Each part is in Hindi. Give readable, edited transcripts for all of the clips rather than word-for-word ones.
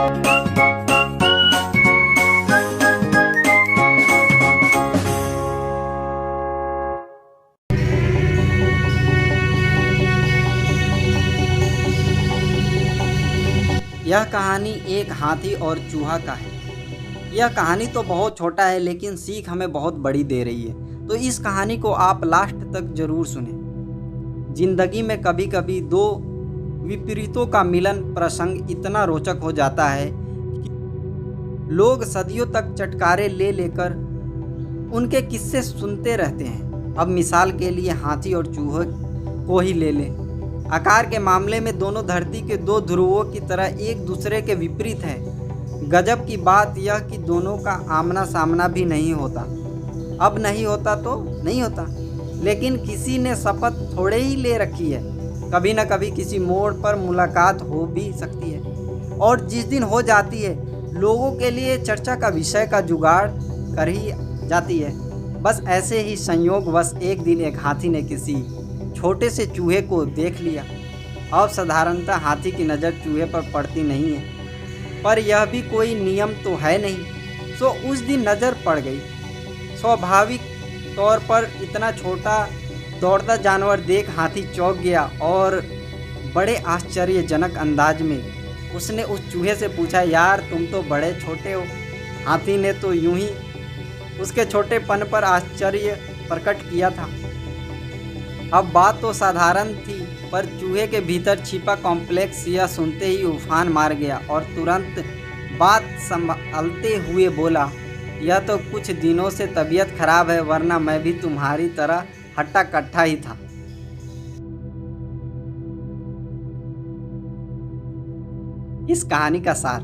यह कहानी एक हाथी और चूहा का है। यह कहानी तो बहुत छोटा है लेकिन सीख हमें बहुत बड़ी दे रही है। तो इस कहानी को आप लास्ट तक जरूर सुने। जिंदगी में कभी कभी दो विपरीतों का मिलन प्रसंग इतना रोचक हो जाता है कि लोग सदियों तक चटकारे ले लेकर उनके किस्से सुनते रहते हैं। अब मिसाल के लिए हाथी और चूहे को ही ले लें। आकार के मामले में दोनों धरती के दो ध्रुवों की तरह एक दूसरे के विपरीत हैं। गजब की बात यह कि दोनों का आमना सामना भी नहीं होता। अब नहीं होता तो नहीं होता, लेकिन किसी ने शपथ थोड़े ही ले रखी है। कभी न कभी किसी मोड़ पर मुलाकात हो भी सकती है, और जिस दिन हो जाती है लोगों के लिए चर्चा का विषय का जुगाड़ कर ही जाती है। बस ऐसे ही संयोगवश एक दिन एक हाथी ने किसी छोटे से चूहे को देख लिया। अब साधारणतः हाथी की नज़र चूहे पर पड़ती नहीं है, पर यह भी कोई नियम तो है नहीं। सो उस दिन नज़र पड़ गई। स्वाभाविक तौर पर इतना छोटा दौड़ता जानवर देख हाथी चौंक गया और बड़े आश्चर्यजनक अंदाज में उसने उस चूहे से पूछा, यार तुम तो बड़े छोटे हो। हाथी ने तो यूं ही उसके छोटेपन पर आश्चर्य प्रकट किया था। अब बात तो साधारण थी, पर चूहे के भीतर छिपा कॉम्प्लेक्स यह सुनते ही उफान मार गया और तुरंत बात संभालते हुए बोला, यह तो कुछ दिनों से तबीयत खराब है, वरना मैं भी तुम्हारी तरह हट्टा कट्ठा ही था। इस कहानी का सार,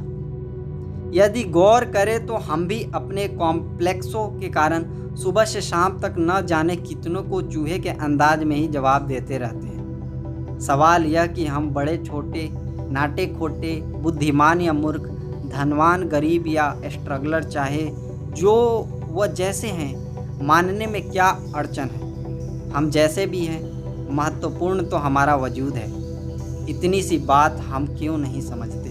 यदि गौर करें तो हम भी अपने कॉम्प्लेक्सों के कारण सुबह से शाम तक न जाने कितनों को चूहे के अंदाज में ही जवाब देते रहते हैं। सवाल यह कि हम बड़े छोटे, नाटे खोटे, बुद्धिमान या मूर्ख, धनवान गरीब या स्ट्रगलर, चाहे जो वह जैसे हैं, मानने में क्या अड़चन है। हम जैसे भी हैं, महत्वपूर्ण तो हमारा वजूद है। इतनी सी बात हम क्यों नहीं समझते।